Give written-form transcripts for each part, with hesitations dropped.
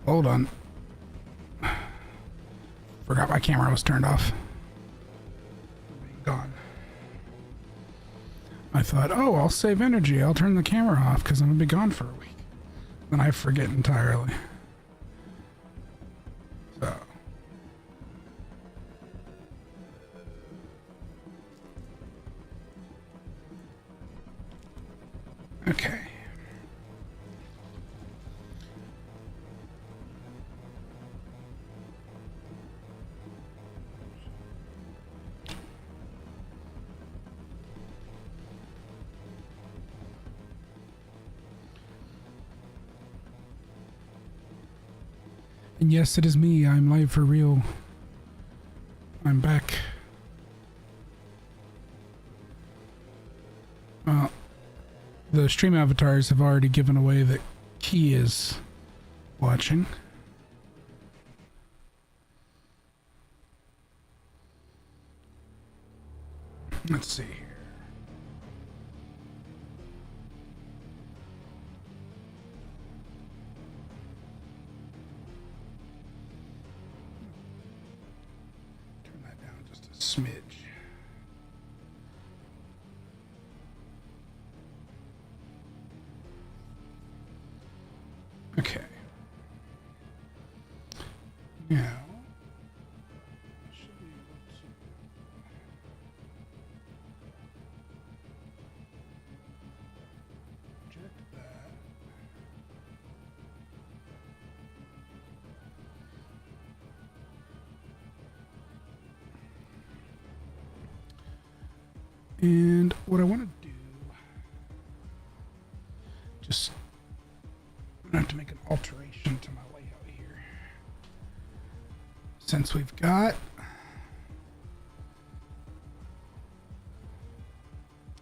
Hold on. Forgot my camera was turned off. Gone. I thought, oh, I'll save energy. I'll turn the camera off because I'm going to be gone for a week. Then I forget entirely. So. Okay. And yes, it is me. I'm live for real. I'm back. Well, the stream avatars have already given away that Key is watching. Let's see here. Turn that down just a smidge. Okay. Now, should be able to project that. And what I want to do, just I'm gonna have to make an alteration to my layout here. Since we've got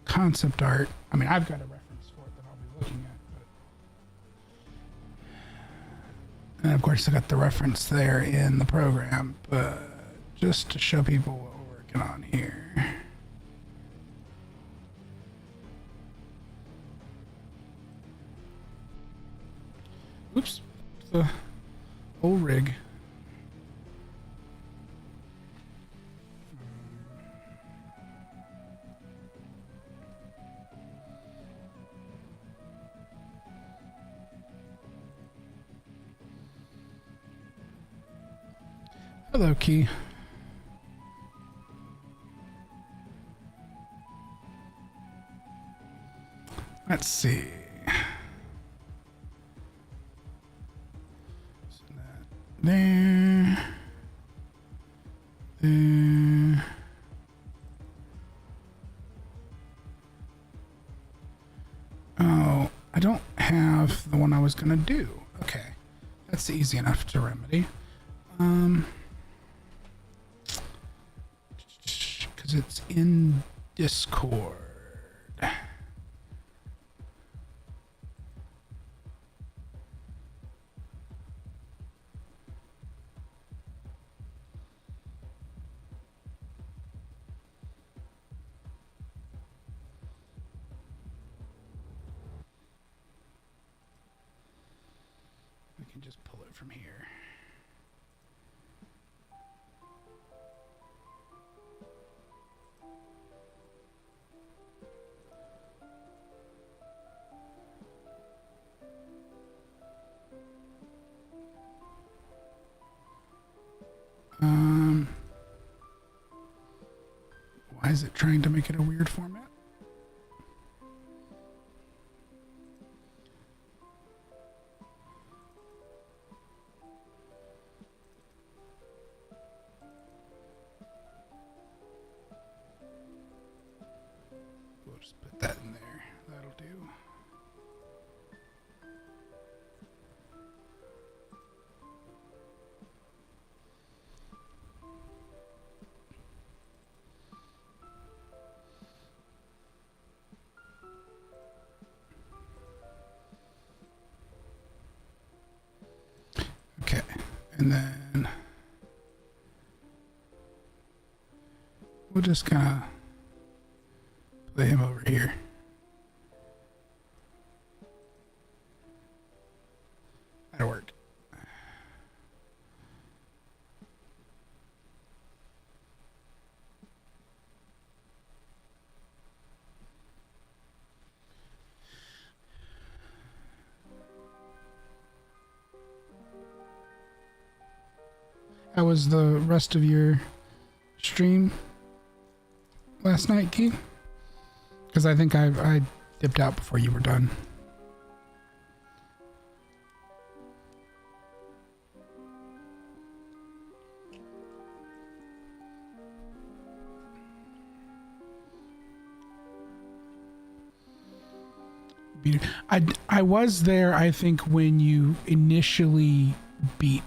concept art, I mean, I've got a reference for it that I'll be looking at, but and of course I got the reference there in the program, but just to show people what we're working on here. Oops, the old rig. Hello, Key. Let's see. So that there. There. Oh, I don't have the one I was gonna do. Okay. That's easy enough to remedy. Because it's in Discord. We can just pull it from here. Why is it trying to make it a weird format? We'll just put that in there. That'll do. Okay, and then we'll just kind of put him over here. That'll work. How was the rest of your stream last night, Keith? Because I think I dipped out before you were done. I was there, I think, when you initially beat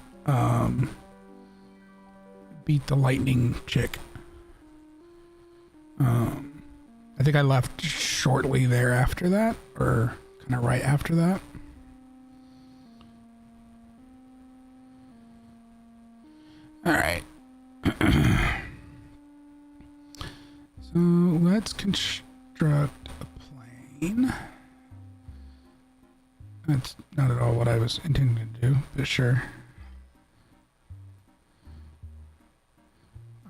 the lightning chick. I think I left shortly there after that, or kind of right after that. All right. So let's construct a plane. That's not at all what I was intending to do, but sure.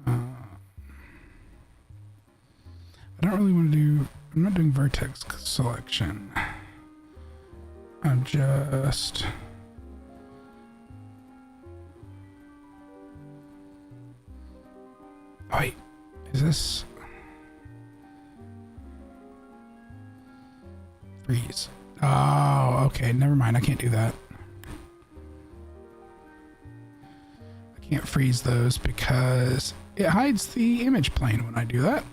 I don't really want to do... I'm not doing vertex selection. I'm just... Oh, wait. Is this... Freeze. Oh, okay. Never mind. I can't do that. I can't freeze those because it hides the image plane when I do that.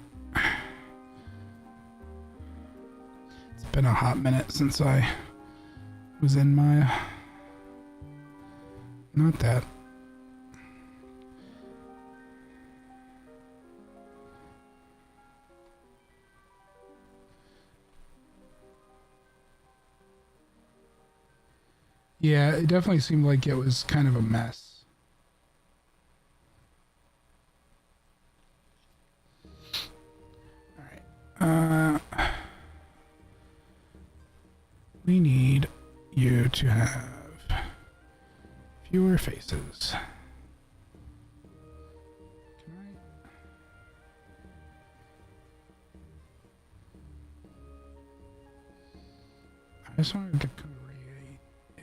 It's been a hot minute since I was in my... Not that. Yeah, it definitely seemed like it was kind of a mess. All right. We need you to have fewer faces. Can I just wanted to create a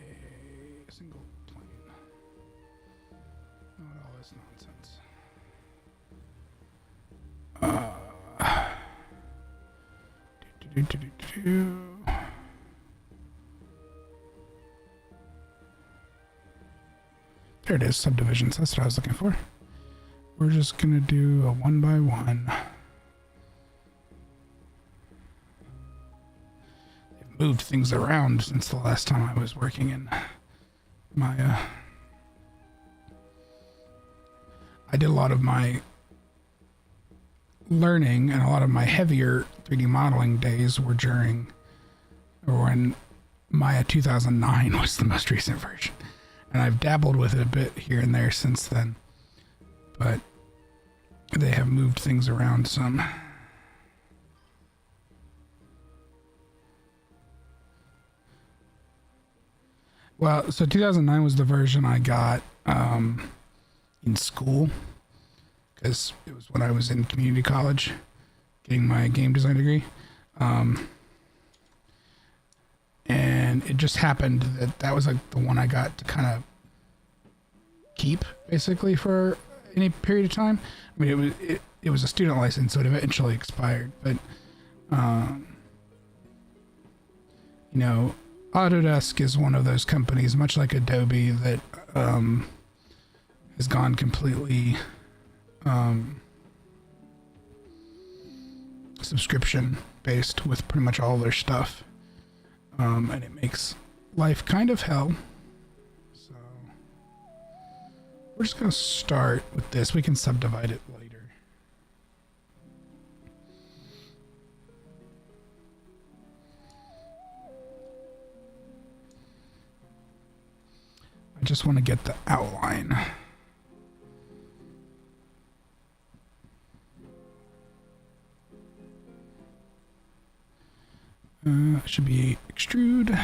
single plane. Not all this nonsense. There it is, subdivisions. That's what I was looking for. We're just gonna do a 1 by 1. They've moved things around since the last time I was working in my I did a lot of my learning, and a lot of my heavier 3D modeling days were when Maya 2009 was the most recent version. And I've dabbled with it a bit here and there since then, but they have moved things around some. Well, so 2009 was the version I got in school, because it was when I was in community college getting my game design degree. And it just happened that was like the one I got to kind of keep basically for any period of time. I mean, it was a student license, so it eventually expired. But you know, Autodesk is one of those companies, much like Adobe, that has gone completely subscription based with pretty much all their stuff. And it makes life kind of hell. So we're just going to start with this. We can subdivide it later. I just want to get the outline. Should be extrude,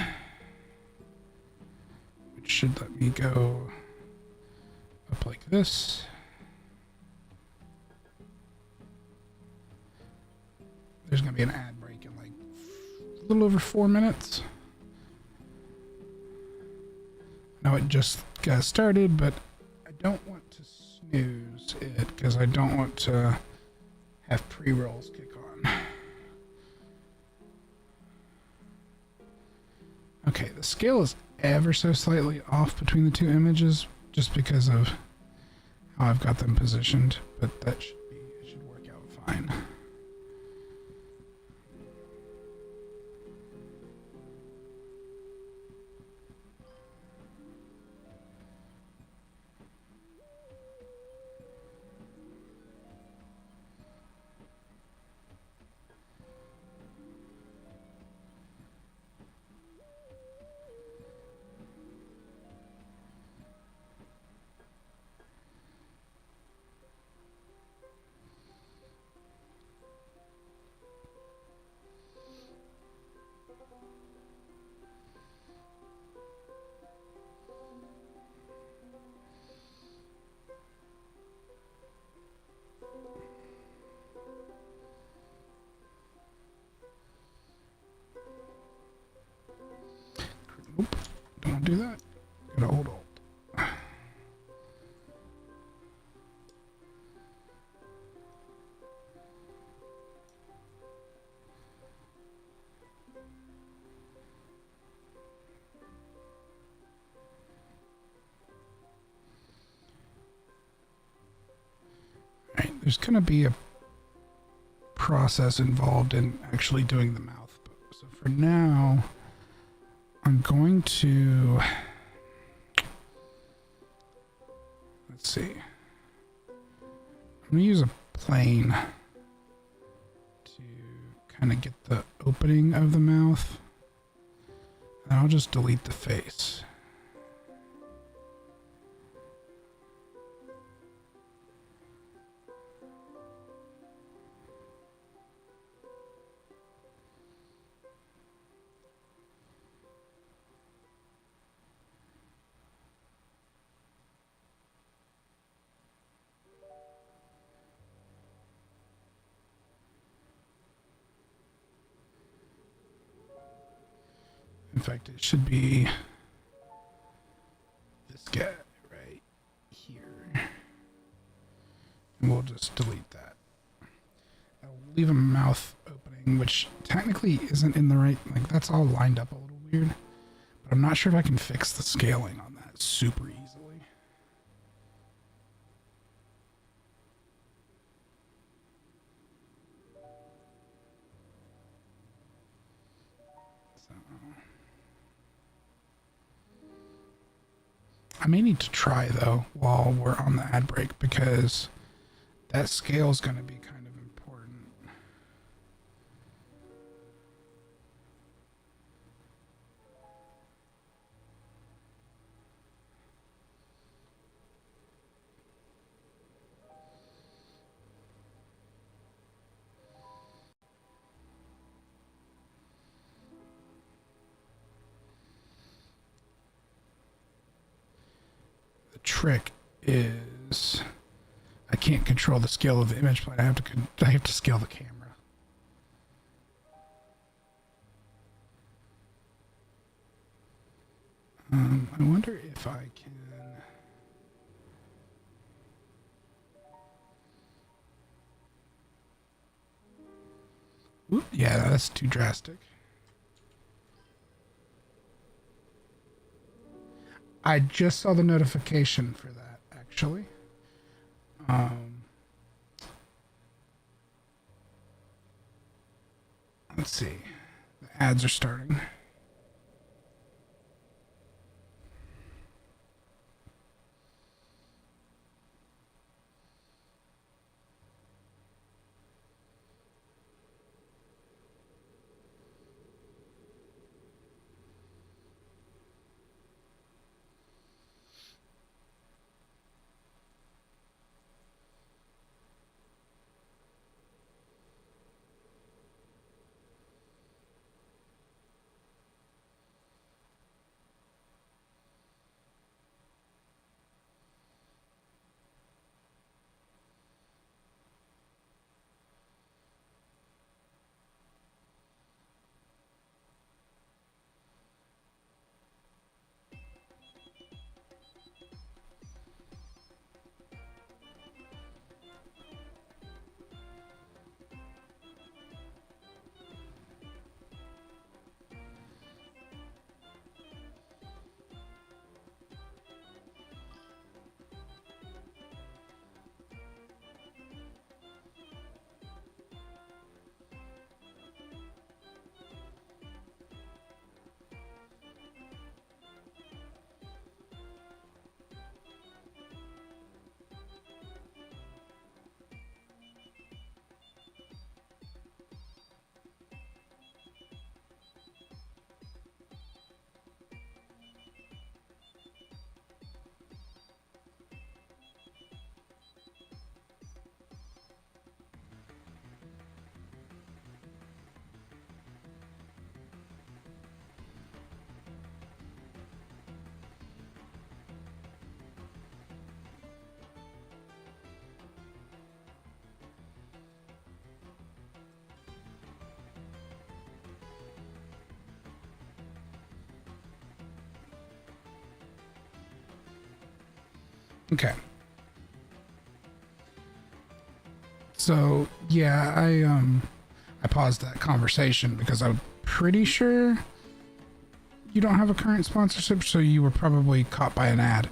which should let me go up like this. There's going to be an ad break in like a little over 4 minutes. Now it just got started, but I don't want to snooze it because I don't want to have pre-rolls kick on. Okay, the scale is ever so slightly off between the two images just because of how I've got them positioned, but that should work out fine. Nope, don't want to do that. Gotta hold alt. Right, there's gonna be a process involved in actually doing the mouth. So for now, I'm going to, let's see. I'm going to use a plane to kind of get the opening of the mouth. And I'll just delete the face. In fact, it should be this guy right here. And we'll just delete that. I'll leave a mouth opening, which technically isn't in the right, like that's all lined up a little weird. But I'm not sure if I can fix the scaling on that super easily. I may need to try though while we're on the ad break because that scale is going to be kind of important. The trick is I can't control the scale of the image plane. I have to scale the camera. I wonder if I can. Oop, yeah, that's too drastic. I just saw the notification for that, actually. Let's see. The ads are starting. Okay. So yeah, I paused that conversation because I'm pretty sure you don't have a current sponsorship, so you were probably caught by an ad.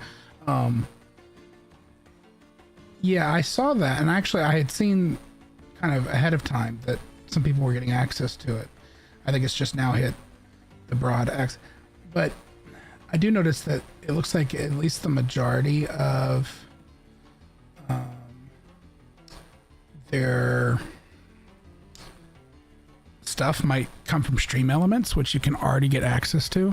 Yeah, I saw that, and actually I had seen kind of ahead of time that some people were getting access to it. I think it's just now hit the broad access. But I do notice that it looks like at least the majority of their stuff might come from Stream Elements, which you can already get access to.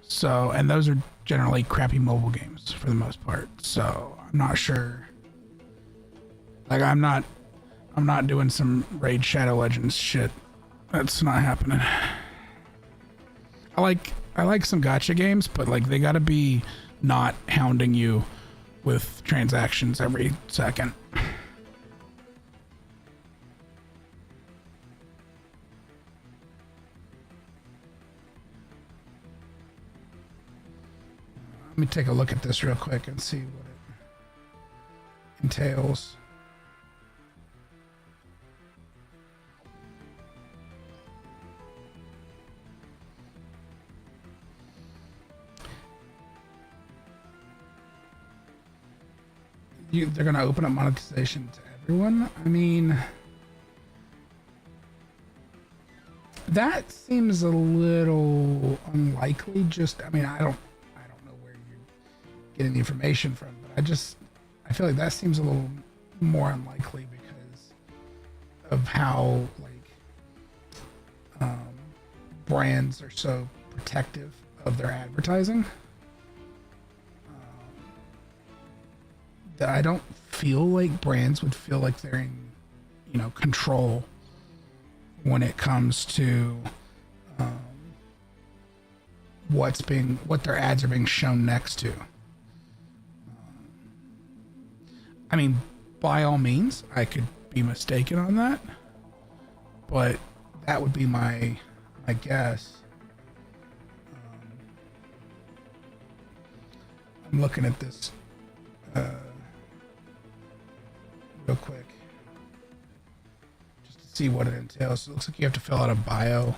So, and those are generally crappy mobile games for the most part. So I'm not sure. Like I'm not doing some Raid Shadow Legends shit. That's not happening. I like some gacha games, but like they gotta be not hounding you with transactions every second. Let me take a look at this real quick and see what it entails. They're gonna open up monetization to everyone. I mean, that seems a little unlikely. I mean, I don't know where you're getting the information from, but I feel like that seems a little more unlikely because of how brands are so protective of their advertising. That I don't feel like brands would feel like they're in, control when it comes to what their ads are being shown next to. I mean, by all means, I could be mistaken on that, but that would be my guess. I'm looking at this real quick just to see what it entails. So it looks like you have to fill out a bio.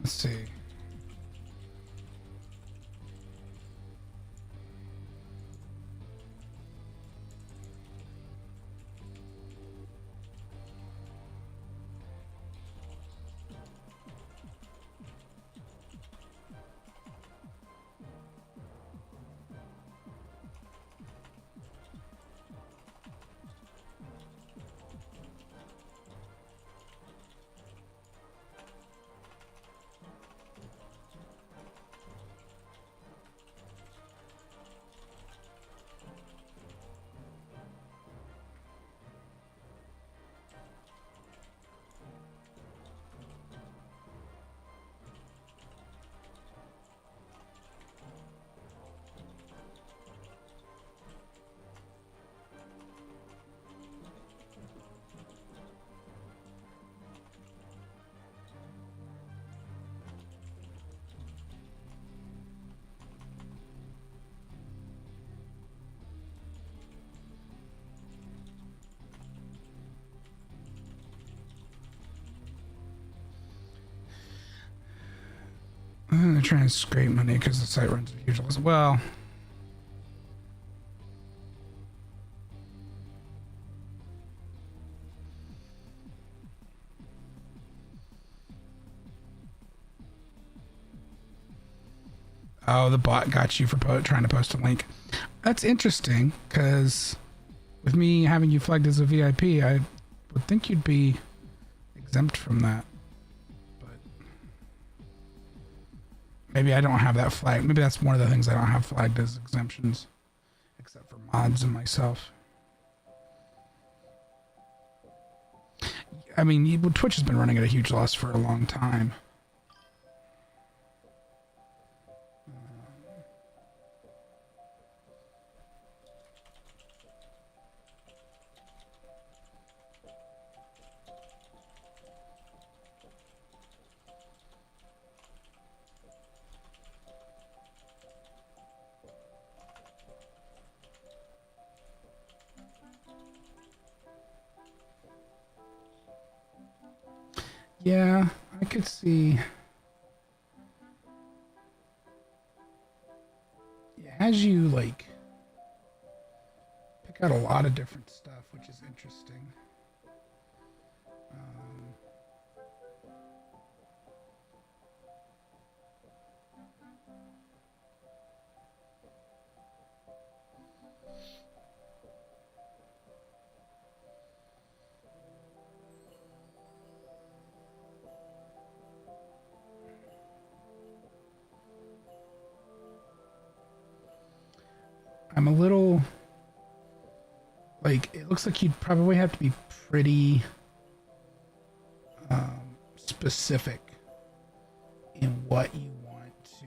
Let's see. They're trying to scrape money because the site runs a huge loss. Well, oh, the bot got you for trying to post a link. That's interesting because with me having you flagged as a VIP, I would think you'd be exempt from that. But maybe I don't have that flag. Maybe that's one of the things I don't have flagged as exemptions, except for mods and myself. I mean, Twitch has been running at a huge loss for a long time. Yeah, I could see. It has you like pick out a lot of different stuff, which is interesting. Um, I'm a little like it looks like you'd probably have to be pretty specific in what you want to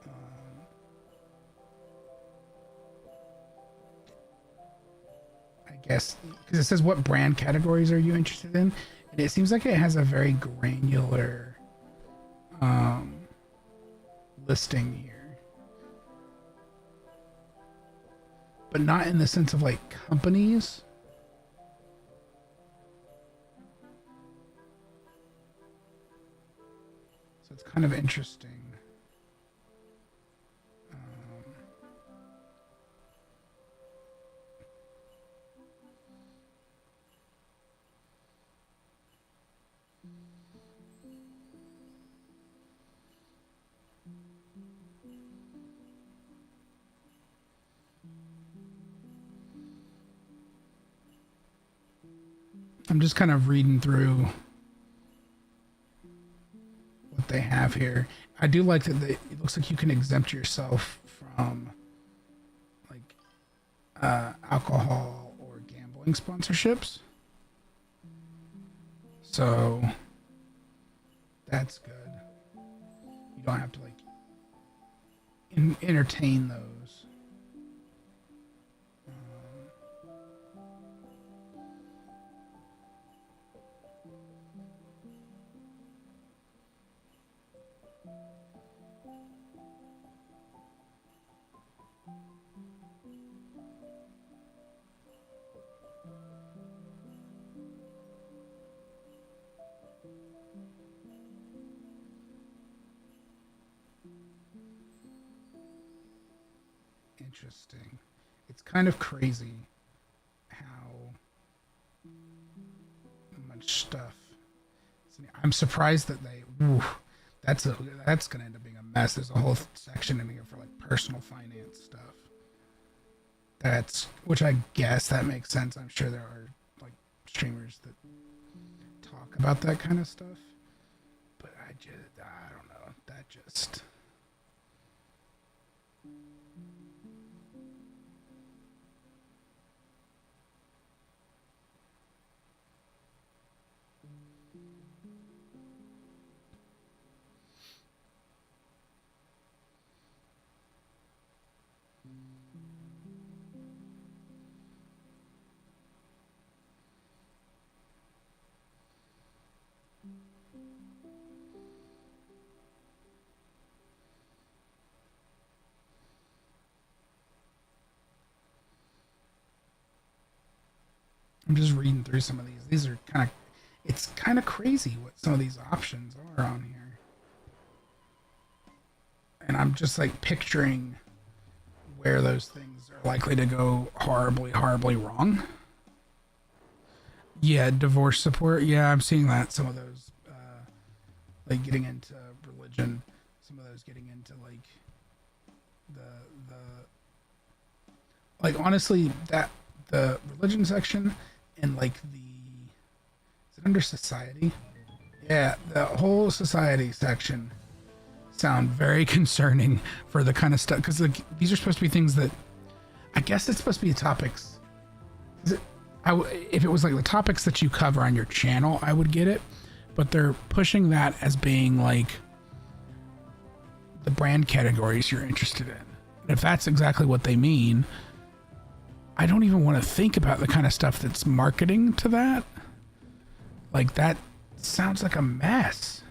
um, I guess because it says what brand categories are you interested in, and it seems like it has a very granular um, listing here, but not in the sense of like companies. So it's kind of interesting. I'm just kind of reading through what they have here. I do like that it looks like you can exempt yourself from like alcohol or gambling sponsorships. So that's good. You don't have to like entertain those. Interesting. It's kind of crazy how much stuff. I'm surprised that that's going to end up being a mess. There's a whole section in here for like personal finance stuff. That's which I guess that makes sense. I'm sure there are like streamers that talk about that kind of stuff, but I don't know. That just I'm just reading through some of these. These are kind of, it's kind of crazy what some of these options are on here. And I'm just like picturing where those things are likely to go horribly, horribly wrong. Yeah, divorce support. Yeah, I'm seeing that. Some of those, like getting into religion. Some of those getting into like the like honestly that the religion section and like the is it under society? Yeah, the whole society section sound very concerning for the kind of stuff because like these are supposed to be things that I guess it's supposed to be topics. If it was like the topics that you cover on your channel, I would get it, but they're pushing that as being like the brand categories you're interested in. And if that's exactly what they mean, I don't even want to think about the kind of stuff that's marketing to that. Like that sounds like a mess.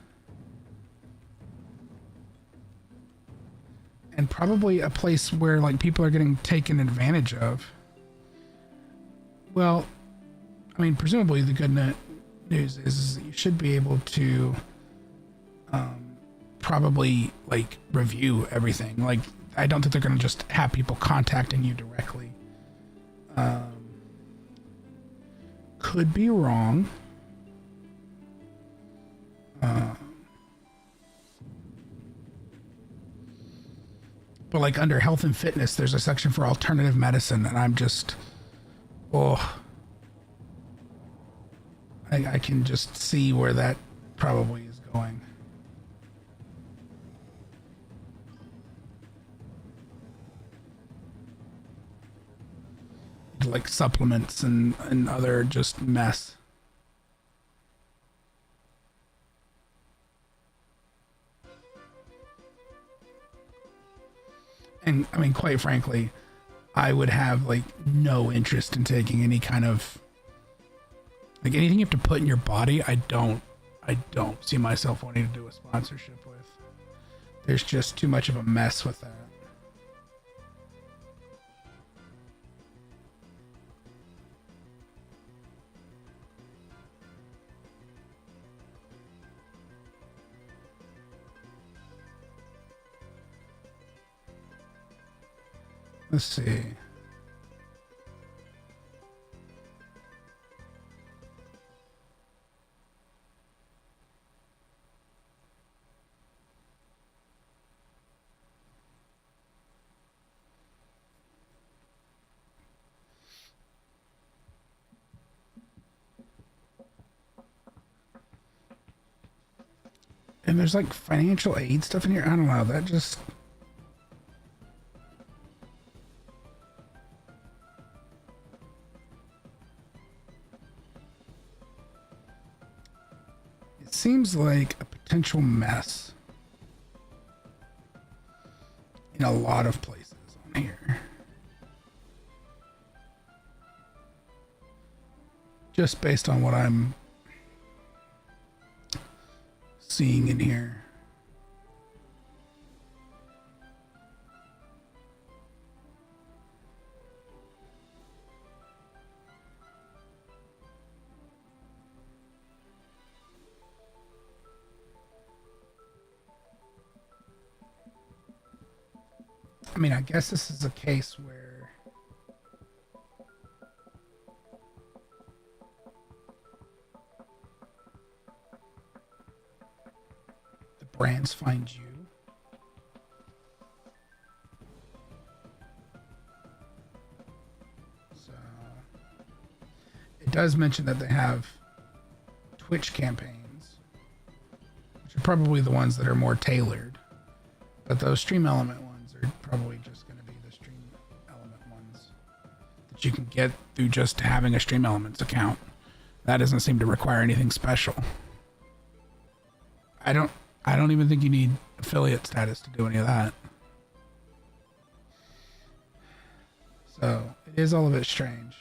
And probably a place where like people are getting taken advantage of. Well, I mean, presumably the news is you should be able to probably like review everything. Like, I don't think they're going to just have people contacting you directly. Could be wrong. But like under health and fitness, there's a section for alternative medicine, and I'm just, oh, I can just see where that probably is going. Like supplements and other just mess. And I mean, quite frankly, I would have like no interest in taking any kind of like anything you have to put in your body. I don't see myself wanting to do a sponsorship with. There's just too much of a mess with that. Let's see. And there's like financial aid stuff in here. I don't know. That just. It seems like a potential mess in a lot of places on here. Just based on what I'm seeing in here. I mean, I guess this is a case where the brands find you. So it does mention that they have Twitch campaigns, which are probably the ones that are more tailored. But those Stream Element ones are probably just going to be the Stream Element ones that you can get through just having a Stream Elements account. That doesn't seem to require anything special. I don't even think you need affiliate status to do any of that. So it is all a bit strange.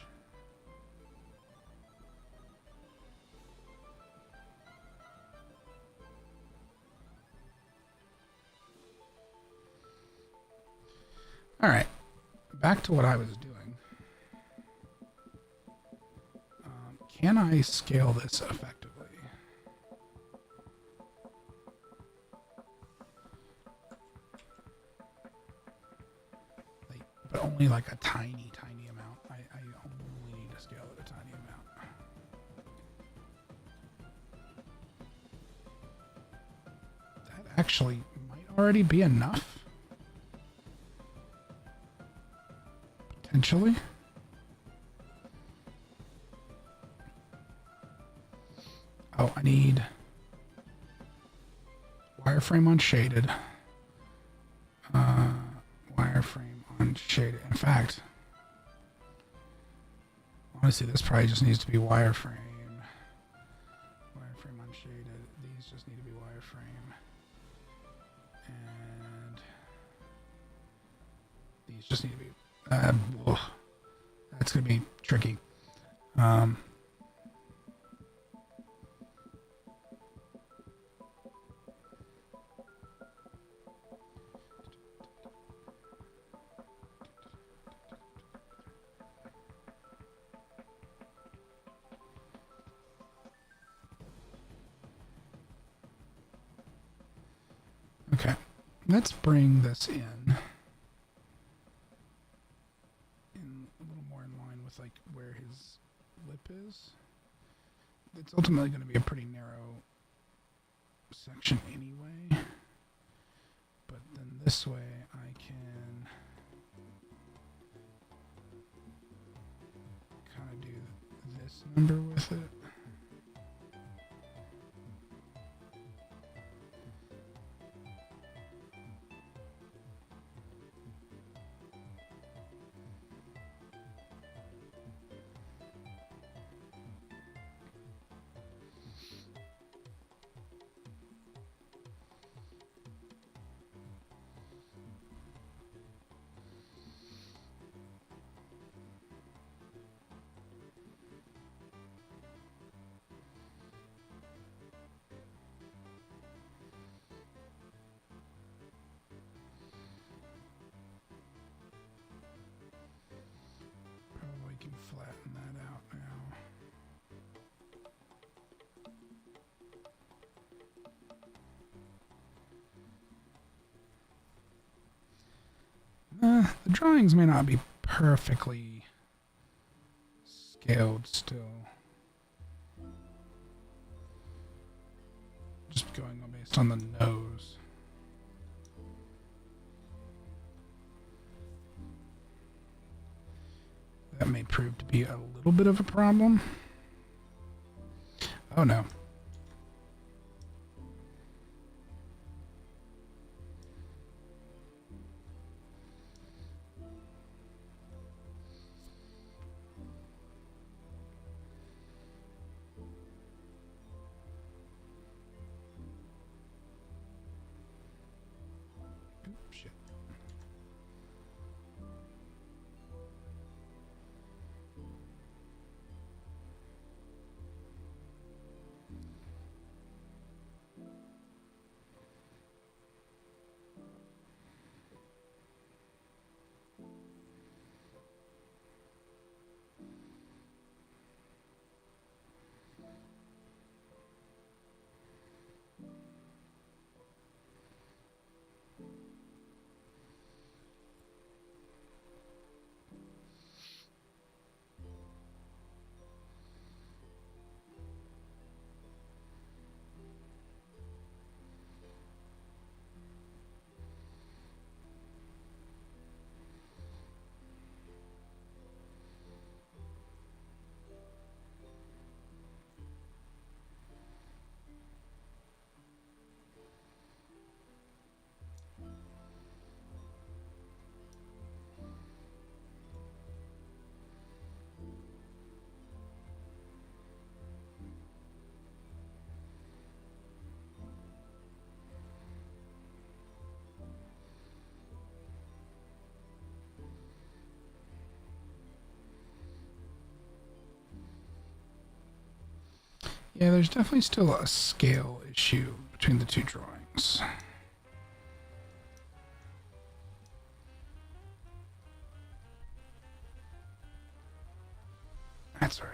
All right, back to what I was doing. Can I scale this effectively? But only like a tiny amount. I only need to scale it a tiny amount. That actually might already be enough. Potentially. Oh, I need wireframe unshaded. Wireframe unshaded. In fact, honestly, this probably just needs to be wireframe. Wireframe unshaded. These just need to be wireframe. And these just need to be... that's going to be tricky. Let's bring this in a little more in line with like where his lip is. It's ultimately going to be a pretty narrow section anyway, but then this way I can kind of do this number with it. Probably can flatten that out now. The drawings may not be perfectly scaled still. Just going on based on the nose. That may prove to be a little bit of a problem. Oh no. Shit. Yeah, there's definitely still a scale issue between the two drawings. That's all right.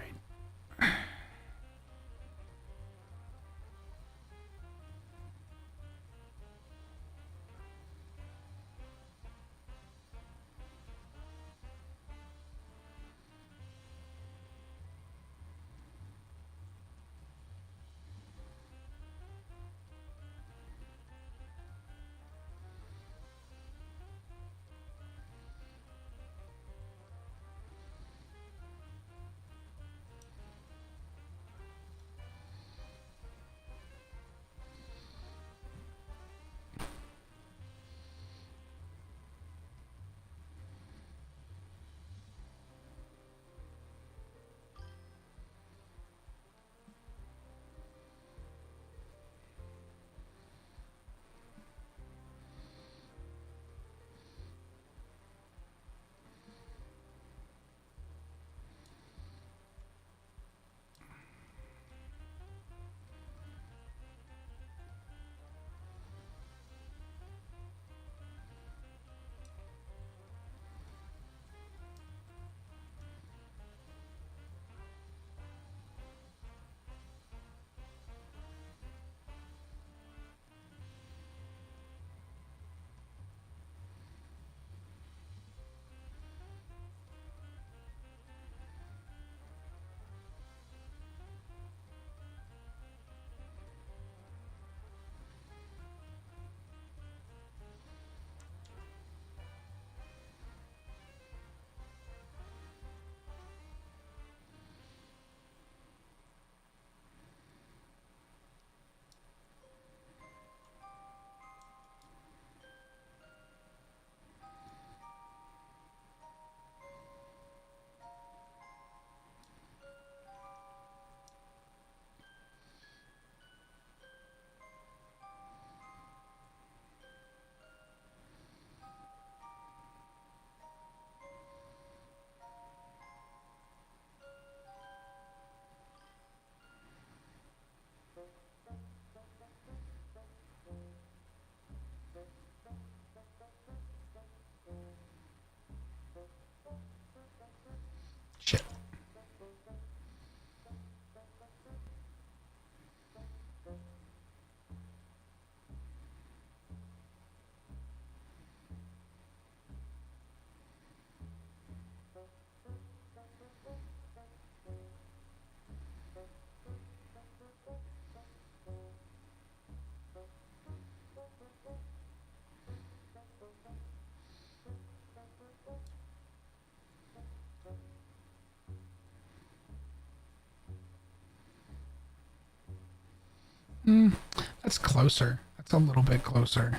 That's closer. That's a little bit closer.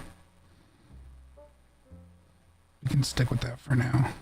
We can stick with that for now.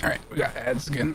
All right, we got ads again.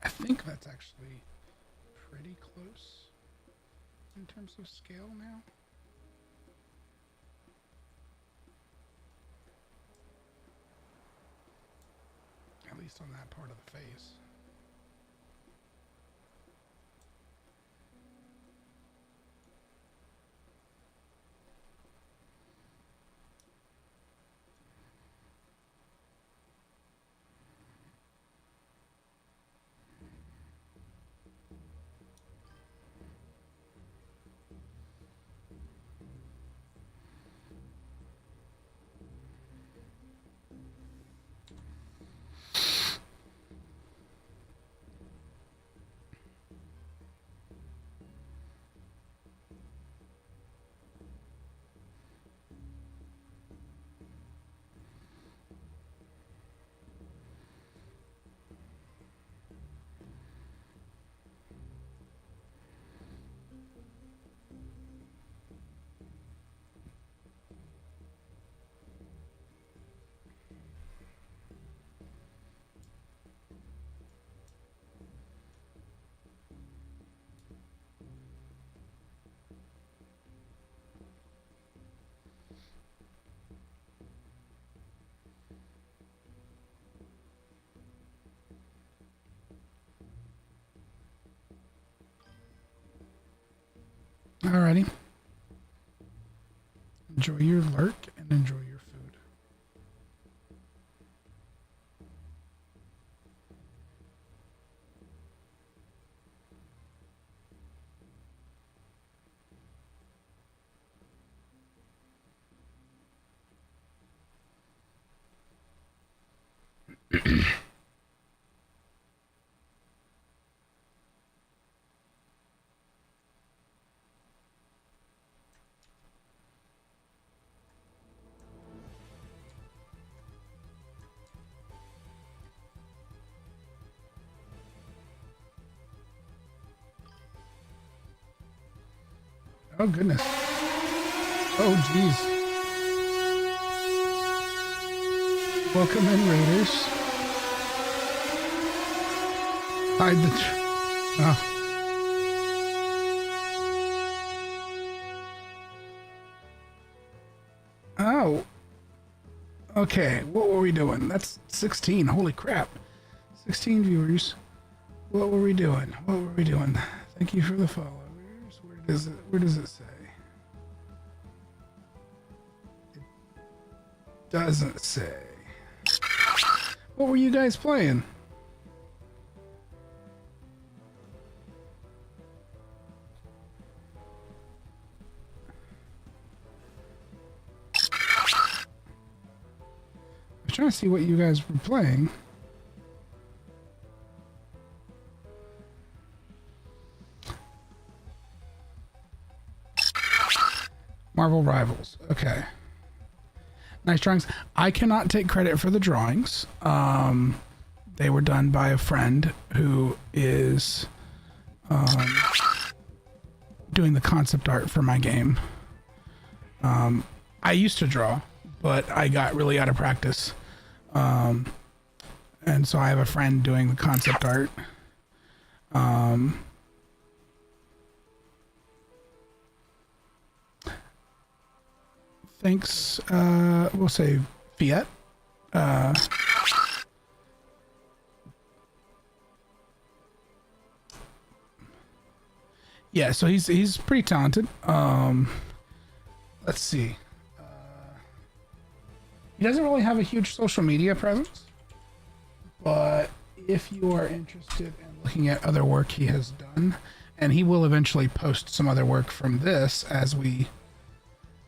I think that's actually pretty close in terms of scale now. At least on that part of the face. Alrighty. Enjoy your lurk and enjoy your food. Oh, goodness. Oh, jeez. Welcome in, Raiders. Hide the... Oh. Oh. Okay, what were we doing? That's 16. Holy crap. 16 viewers. What were we doing? What were we doing? Thank you for the followers. Where does it say? It doesn't say. What were you guys playing? I'm trying to see what you guys were playing. Marvel Rivals. Okay. Nice drawings. I cannot take credit for the drawings. They were done by a friend who is doing the concept art for my game. I used to draw, but I got really out of practice. And so I have a friend doing the concept art. Thanks, we'll say Fiat. Yeah, so he's pretty talented. Let's see. He doesn't really have a huge social media presence, but if you are interested in looking at other work he has done, and he will eventually post some other work from this as we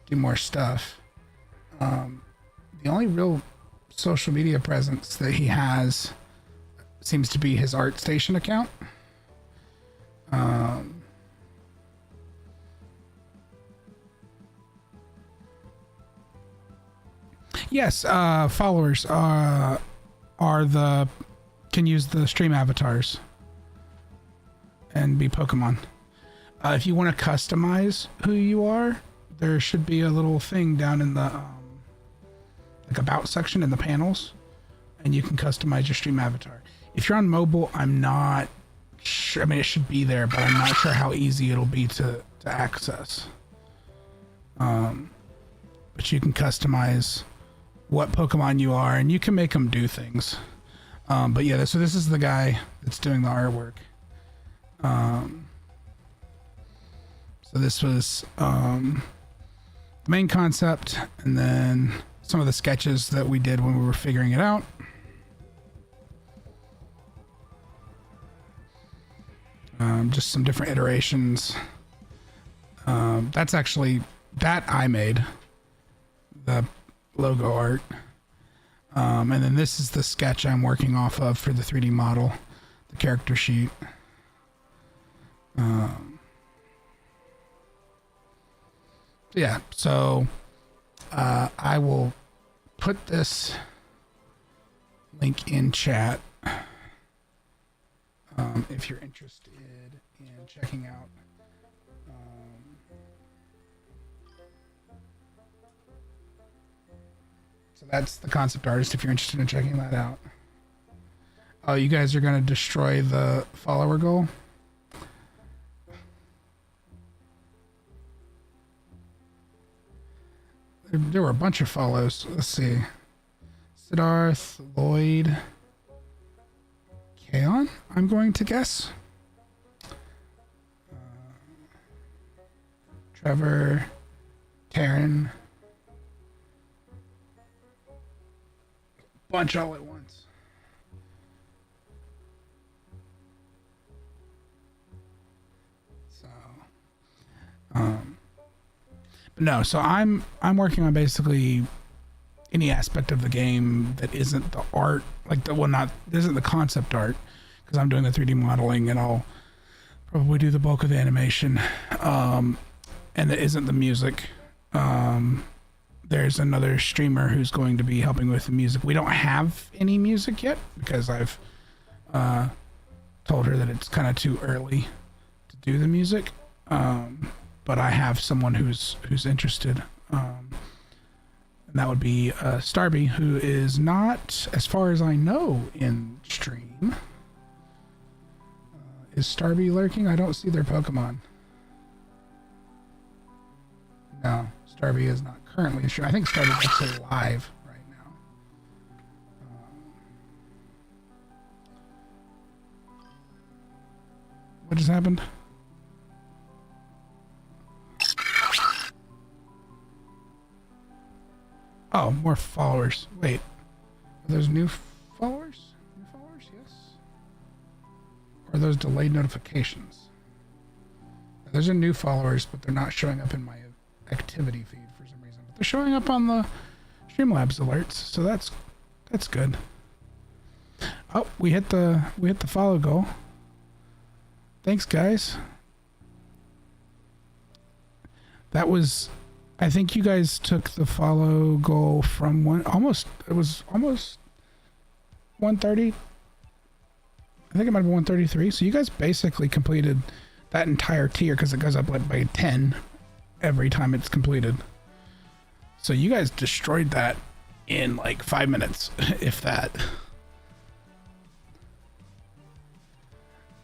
do more stuff. The only real social media presence that he has seems to be his ArtStation account. Yes, followers can use the stream avatars and be Pokemon. If you want to customize who you are, there should be a little thing down in the like about section in the panels, and you can customize your stream avatar. If you're on mobile, I'm not sure. I mean, it should be there, but I'm not sure how easy it'll be to access. But you can customize what Pokemon you are, and you can make them do things. But yeah, so this is the guy that's doing the artwork. So this was the main concept, and then some of the sketches that we did when we were figuring it out. Just some different iterations. That's actually, that I made, the logo art. And then this is the sketch I'm working off of for the 3D model, the character sheet. Yeah, so I will put this link in chat if you're interested in checking out. So that's the concept artist if you're interested in checking that out. Oh, you guys are going to destroy the follower goal? There were a bunch of follows. Let's see. Siddharth, Lloyd, Kaon, I'm going to guess. Trevor, Taryn. Bunch all at once. So, but no, so I'm working on basically any aspect of the game that isn't the art, like the well, not isn't the concept art, because I'm doing the 3D modeling, and I'll probably do the bulk of the animation, and it isn't the music. There's another streamer who's going to be helping with the music. We don't have any music yet because I've told her that it's kind of too early to do the music. But I have someone who's interested. And that would be Starby, who is not, as far as I know, in stream. Is Starby lurking? I don't see their Pokemon. No, Starby is not currently in stream. I think Starby's actually live right now. What just happened? Oh, more followers. Wait, are those new followers? New followers, yes. Or are those delayed notifications? Those are new followers, but they're not showing up in my activity feed for some reason. But they're showing up on the Streamlabs alerts, so that's good. Oh, we hit the follow goal. Thanks, guys. That was, I think you guys took the follow goal from it was almost 130. I think it might have been 133. So you guys basically completed that entire tier, because it goes up like by 10 every time it's completed. So you guys destroyed that in like 5 minutes, if that.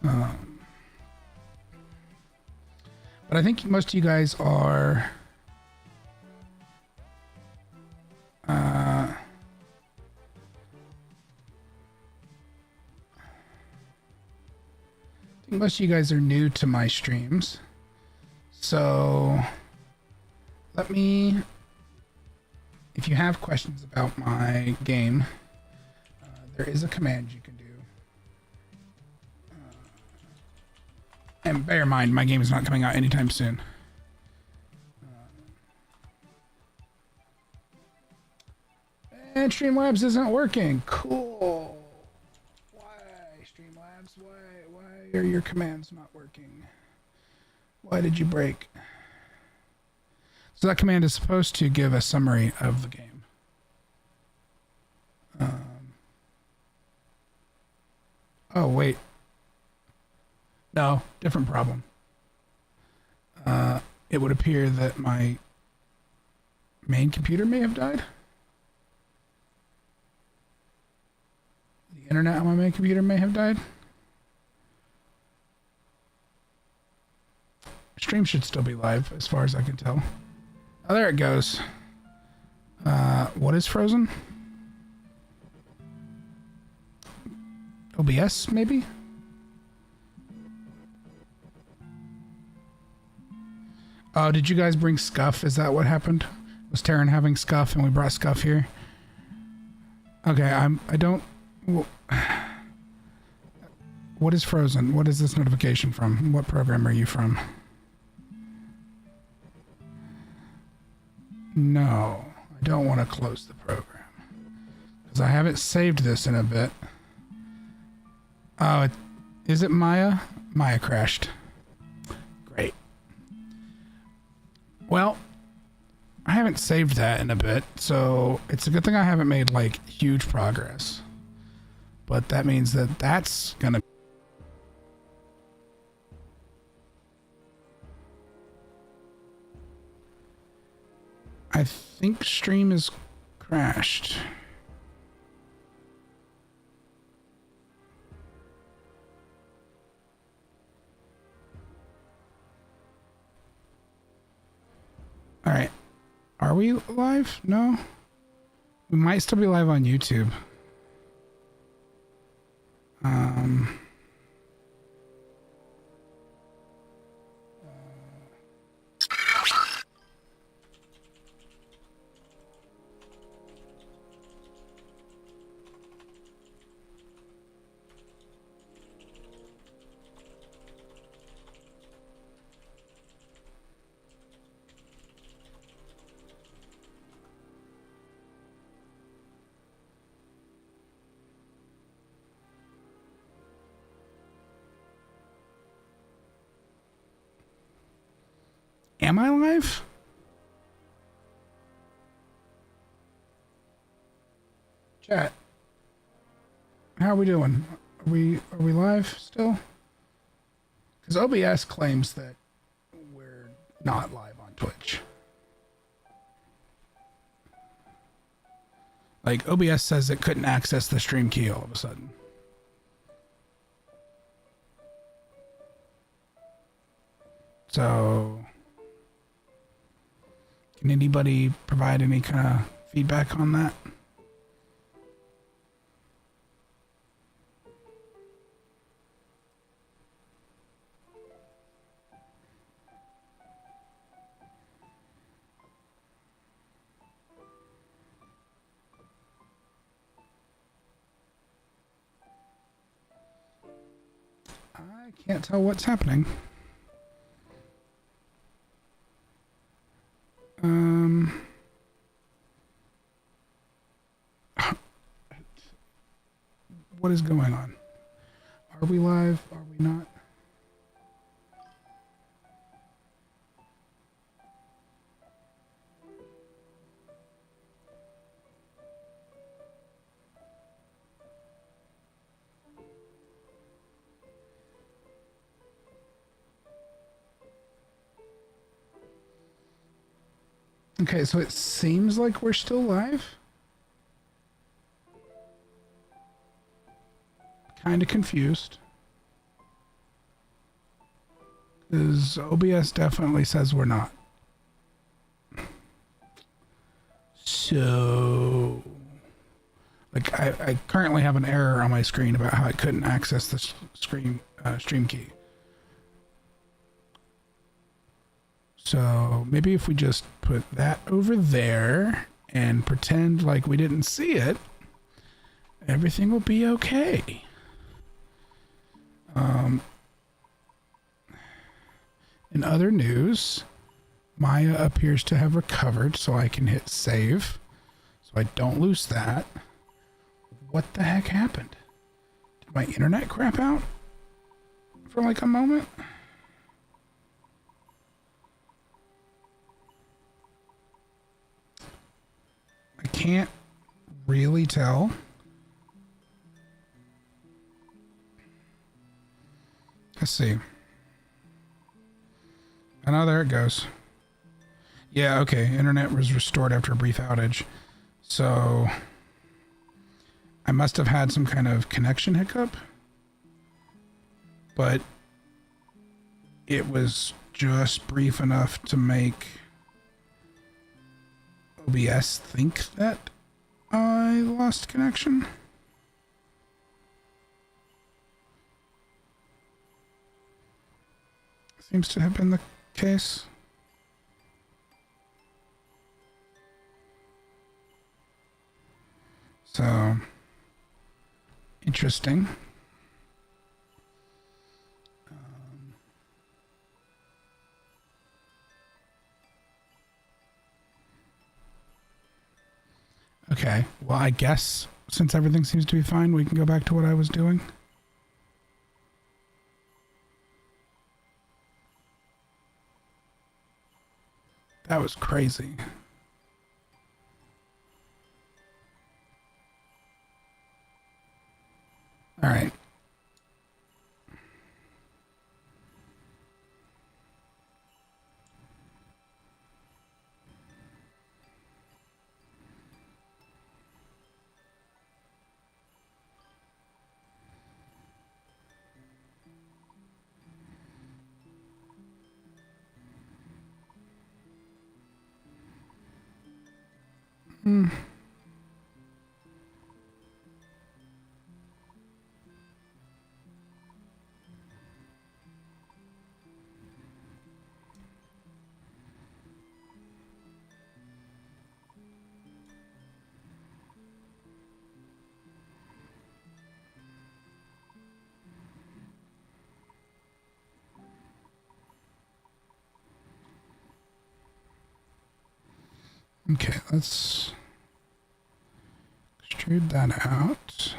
But I think most of you guys are I think most of you guys are new to my streams. So let me, if you have questions about my game, there is a command you can do. And bear in mind, my game is not coming out anytime soon. And Streamlabs isn't working. Cool. Why, Streamlabs? Why are your commands not working? Why did you break? So that command is supposed to give a summary of the game. Oh, wait. No, different problem. It would appear that my main computer may have died. The internet on my main computer may have died. Stream should still be live as far as I can tell. Oh, there it goes. What is frozen? OBS, maybe? Oh, did you guys bring Scuff? Is that what happened? Was Taryn having Scuff and we brought Scuff here? Okay, I don't... What is frozen? What is this notification from? What program are you from? No, I don't want to close the program. Because I haven't saved this in a bit. Oh, is it Maya? Maya crashed. Great. Well, I haven't saved that in a bit, so it's a good thing I haven't made, like, huge progress. But that means that that's gonna... I think stream is crashed. All right. Are we live? No? We might still be live on YouTube. Am I live? Chat. How are we doing? Are we live still? Because OBS claims that we're not live on Twitch. Like OBS says it couldn't access the stream key all of a sudden. So, can anybody provide any kind of feedback on that? I can't tell what's happening. What is going on? Are we live? Are we not? Okay, so it seems like we're still live. Kind of confused. Because OBS definitely says we're not. So, like, I currently have an error on my screen about how I couldn't access the stream key. So maybe if we just put that over there and pretend like we didn't see it, everything will be okay. In other news, Maya appears to have recovered, so I can hit save, so I don't lose that. What the heck happened? Did my internet crap out for like a moment? I can't really tell. Let's see. Oh, there it goes. Yeah, okay. Internet was restored after a brief outage. So, I must have had some kind of connection hiccup, but it was just brief enough to make OBS think that I lost connection. Seems to have been the case. So, interesting. Okay, well, I guess since everything seems to be fine, we can go back to what I was doing. That was crazy. All right. Okay, let's extrude that out.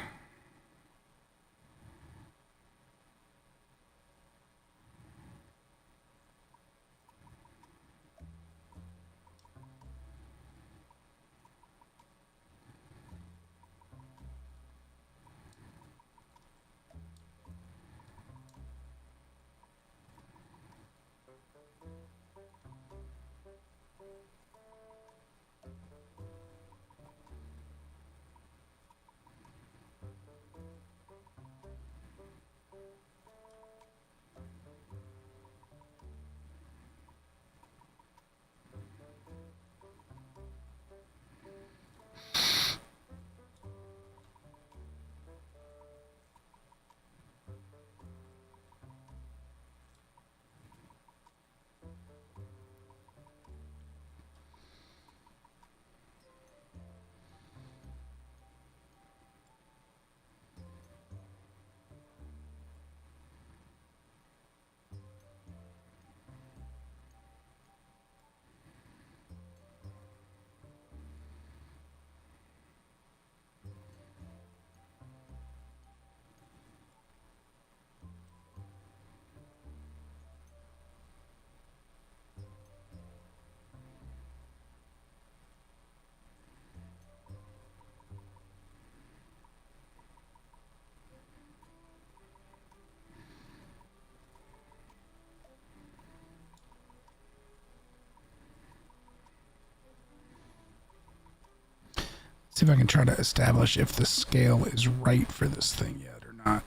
See if I can try to establish if the scale is right for this thing yet or not.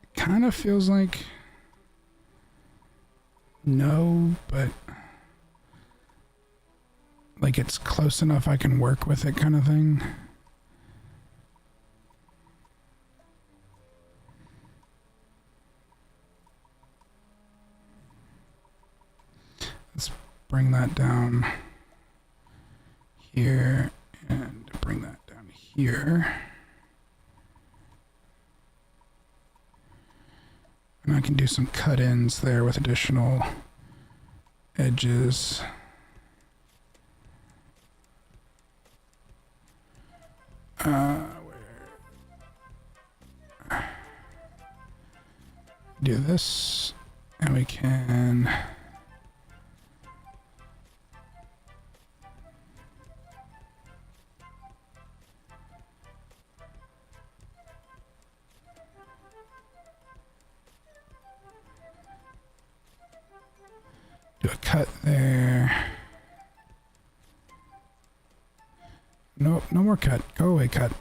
It kind of feels like no, but like it's close enough I can work with it kind of thing. Let's bring that down here and bring that down here. And I can do some cut-ins there with additional edges. Do this, and we can do a cut there. Nope, no more cut. Go away, cut.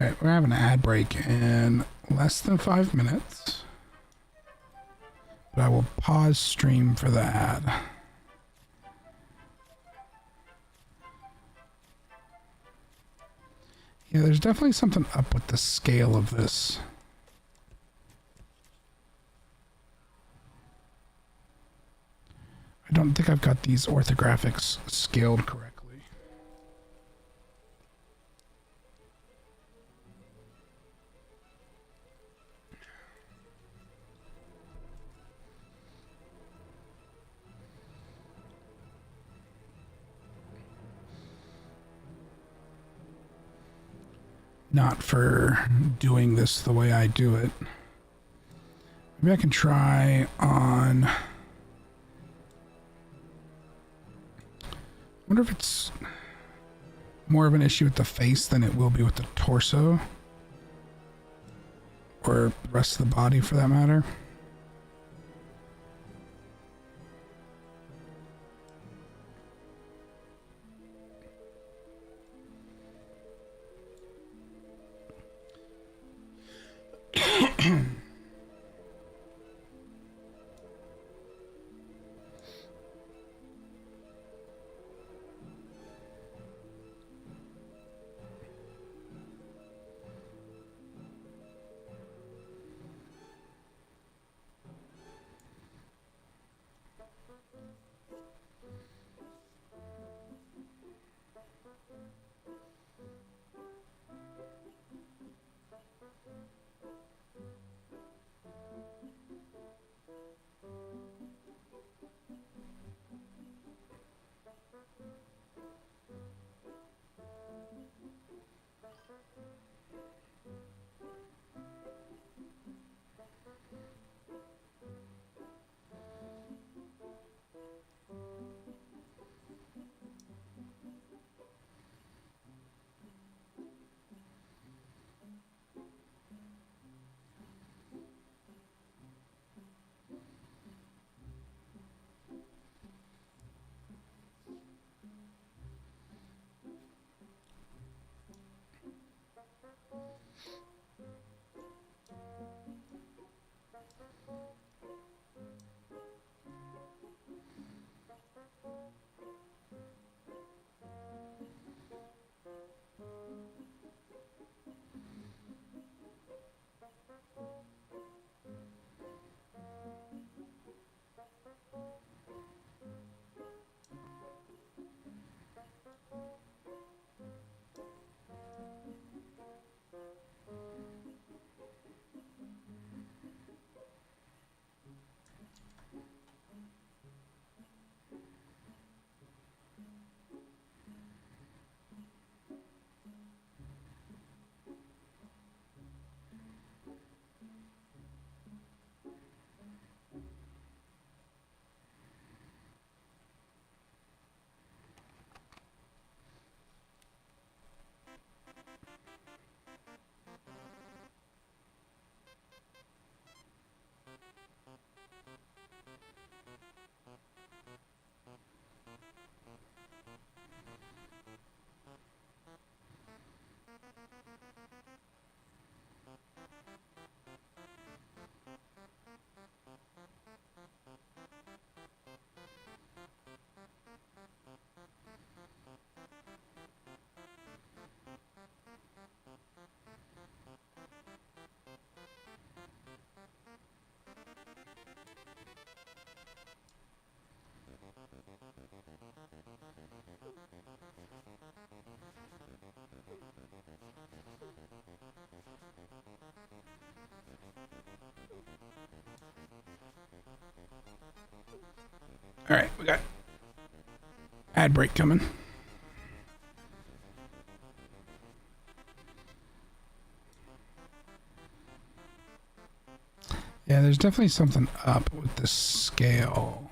Alright, we're having an ad break in less than 5 minutes. But I will pause stream for the ad. Yeah, there's definitely something up with the scale of this. I don't think I've got these orthographics scaled correctly. Not for doing this the way I do it. Maybe I can try on... I wonder if it's more of an issue with the face than it will be with the torso. Or the rest of the body for that matter. All right, we got ad break coming. Yeah, there's definitely something up with the scale.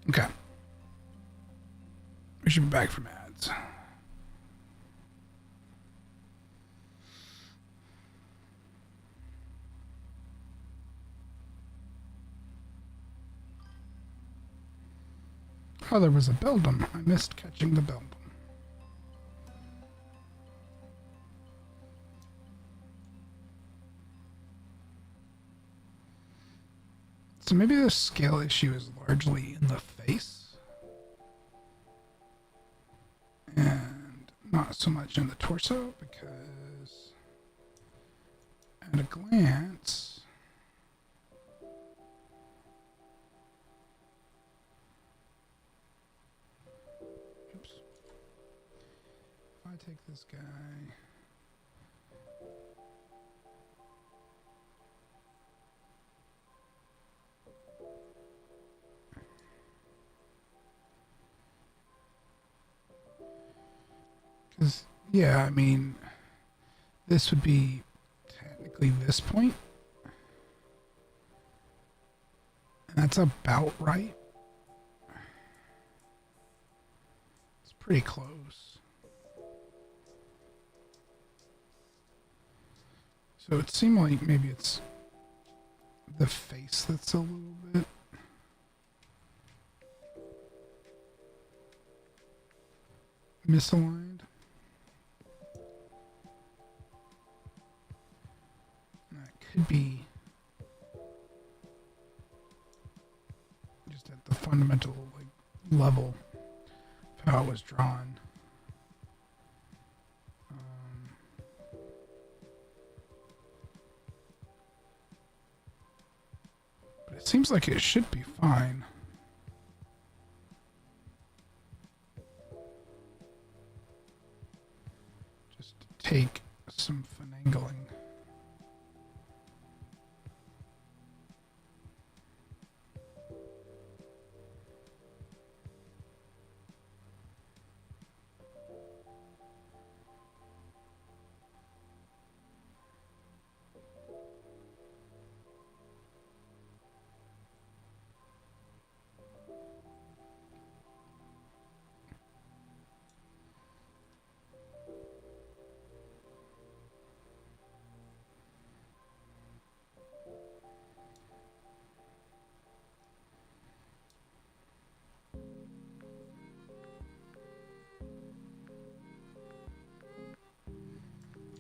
Okay. We should be back from ads. Oh, there was a Beldum. I missed catching the Beldum. So maybe the scale issue is largely in the face and not so much in the torso, because at a glance, oops, if I take this guy, because, yeah, I mean, this would be technically this point. And that's about right. It's pretty close. So it seemed like maybe it's the face that's a little bit misaligned. That could be just at the fundamental level of how it was drawn. But it seems like it should be fine. Just take some finagling.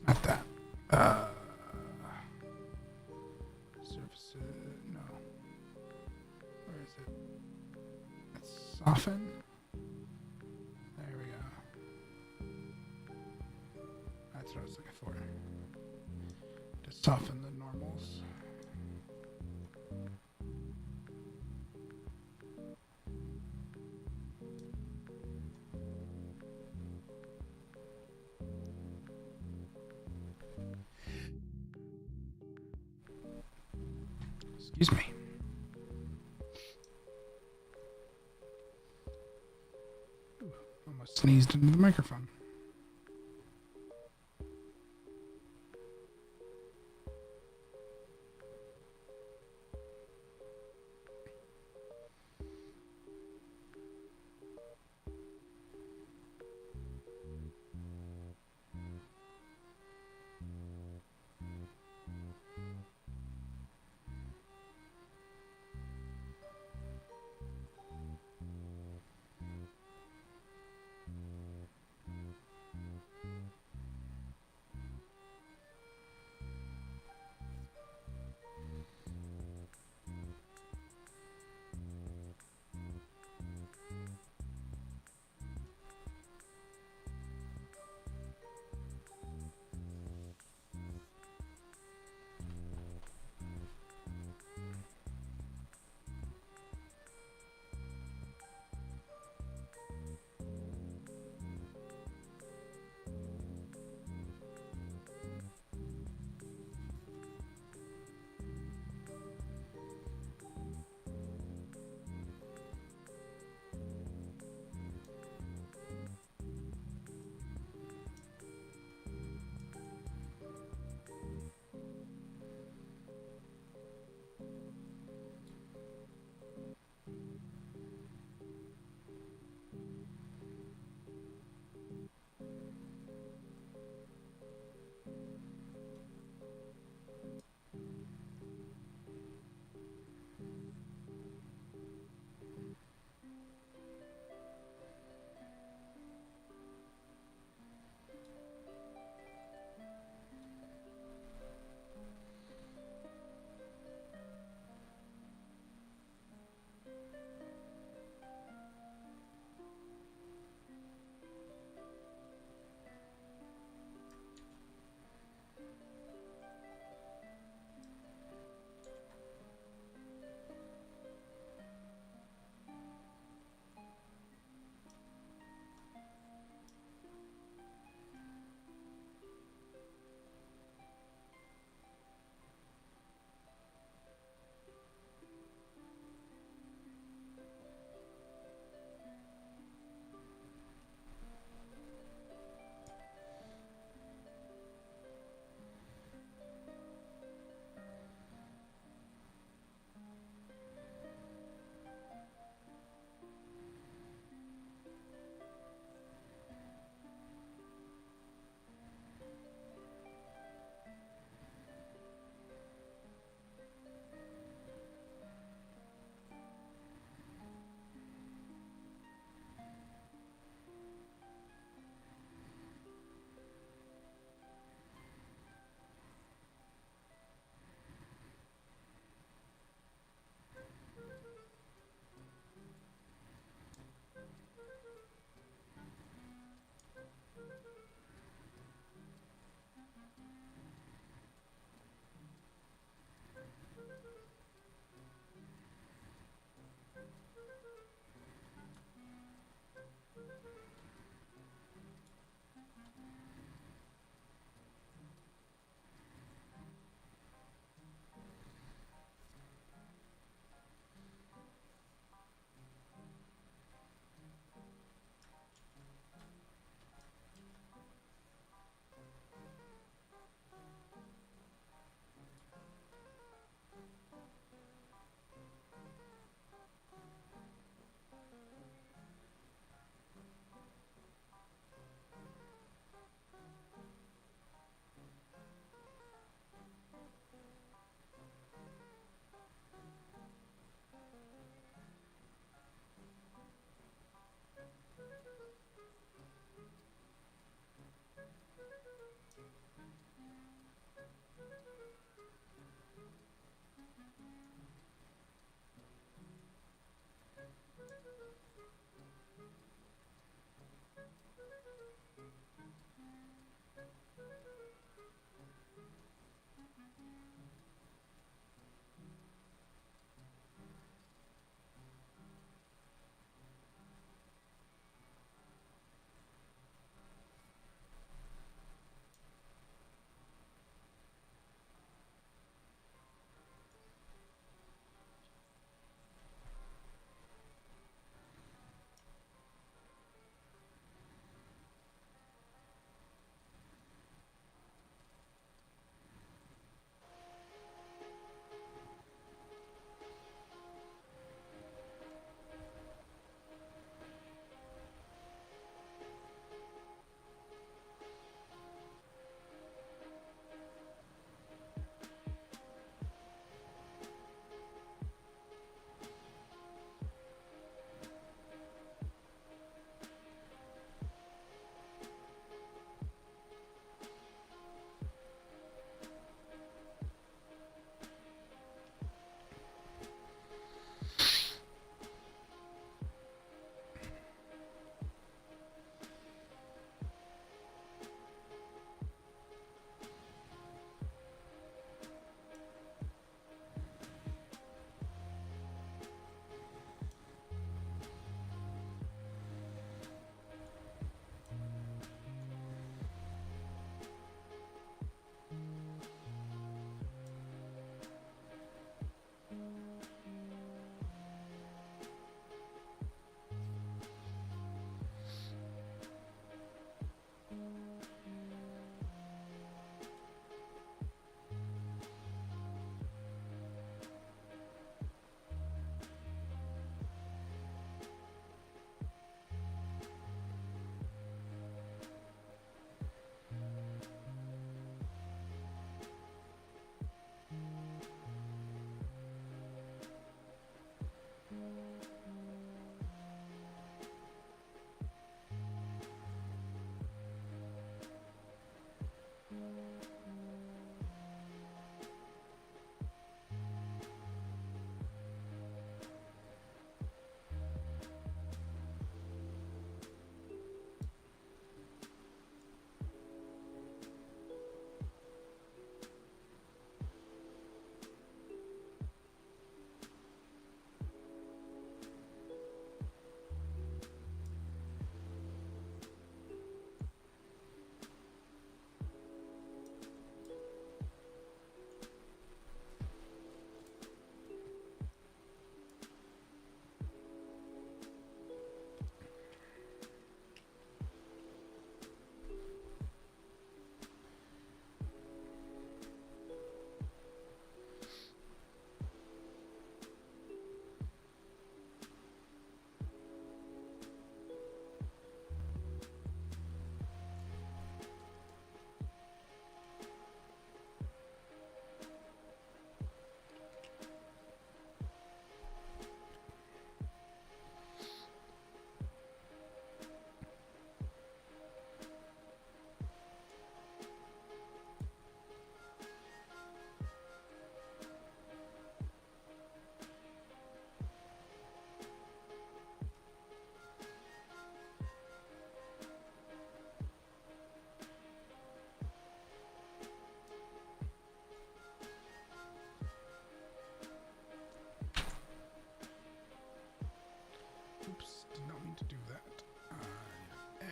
Not that. Surface. No. Where is it? It's soften. There we go. That's what I was looking for. To soften the normals. Excuse me. Ooh, almost sneezed into the microphone.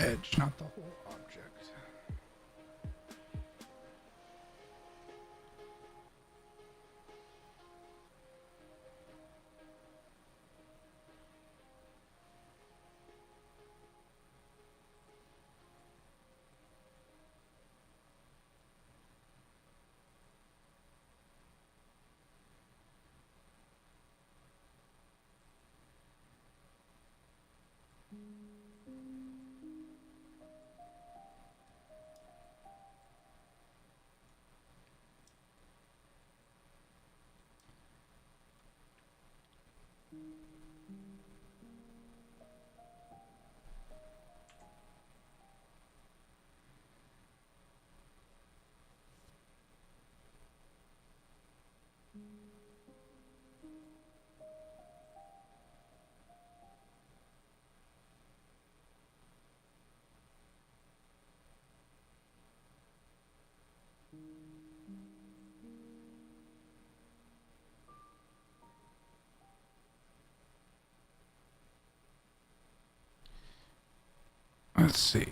edge, not the whole object. Let's see.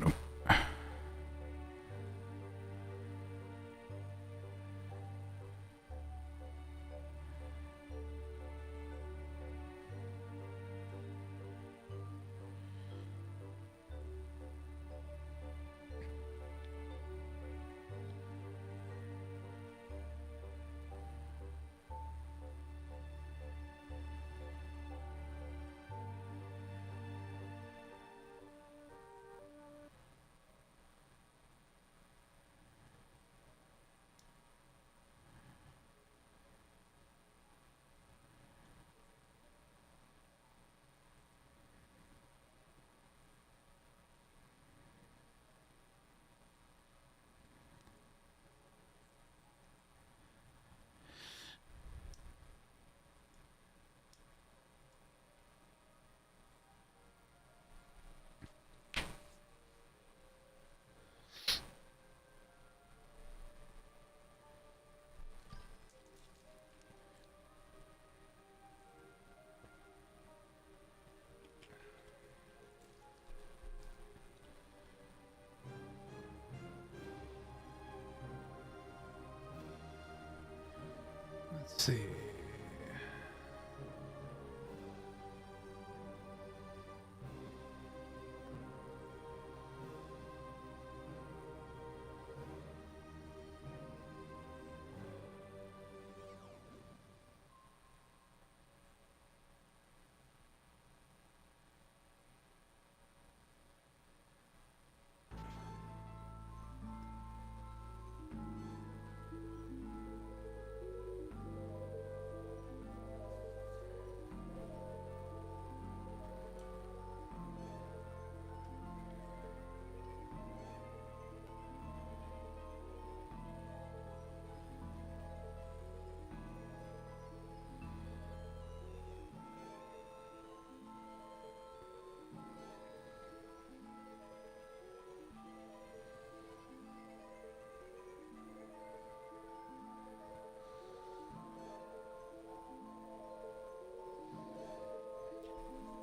Nope. Let's see.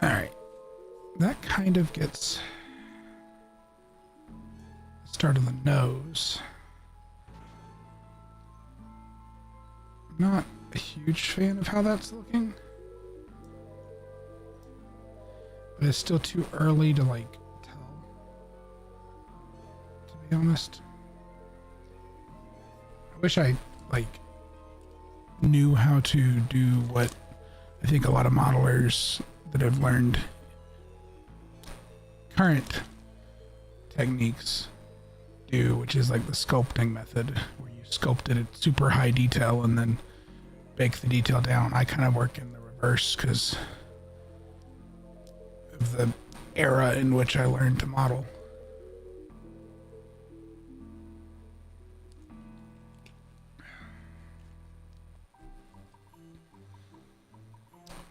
All right. That kind of gets the start of the nose. Not a huge fan of how that's looking. But it's still too early to like tell, to be honest. I wish I like knew how to do what I think a lot of modelers that have learned current techniques do, which is like the sculpting method, where you sculpt it at super high detail and then bake the detail down. I kind of work in the reverse because of the era in which I learned to model.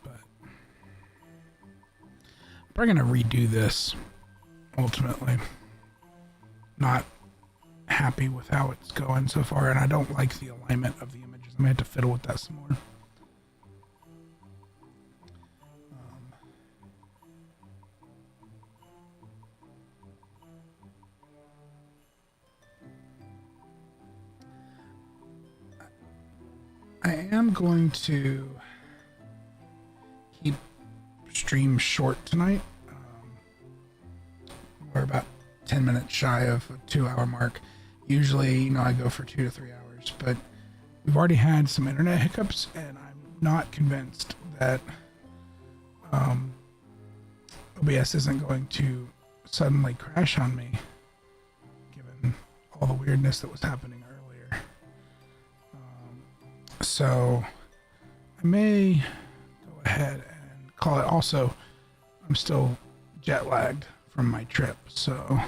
But we're gonna redo this ultimately. Not happy with how it's going so far, and I don't like the alignment of the images. I may have to fiddle with that some more. I am going to keep stream short tonight. We're about 10 minutes shy of a 2-hour mark. Usually, I go for 2 to 3 hours, but we've already had some internet hiccups, and I'm not convinced that OBS isn't going to suddenly crash on me, given all the weirdness that was happening earlier. So I may go ahead and call it. Also, I'm still jet lagged from my trip, so I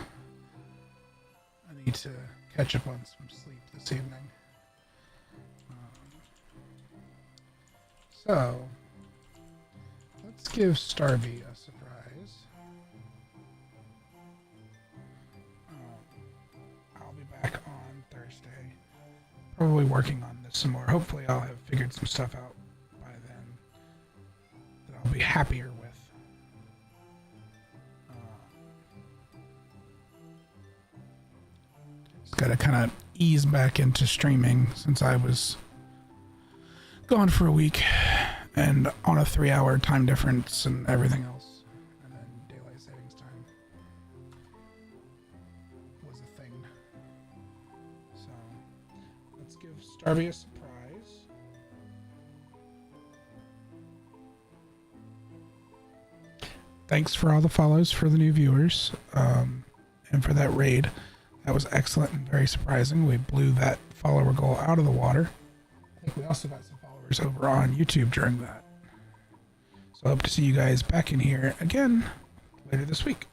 need to catch up on some sleep this evening. So let's give Starby a surprise. I'll be back on Thursday, probably working on this some more. Hopefully I'll have figured some stuff out by then that I'll be happier with. Just gotta kind of ease back into streaming since I was gone for a week and on a 3-hour time difference and everything else, and then daylight savings time was a thing. So let's give Starby a surprise. Thanks for all the follows for the new viewers, and for that raid. That was excellent and very surprising. We blew that follower goal out of the water. I think we also got some followers over on YouTube during that. So I hope to see you guys back in here again later this week.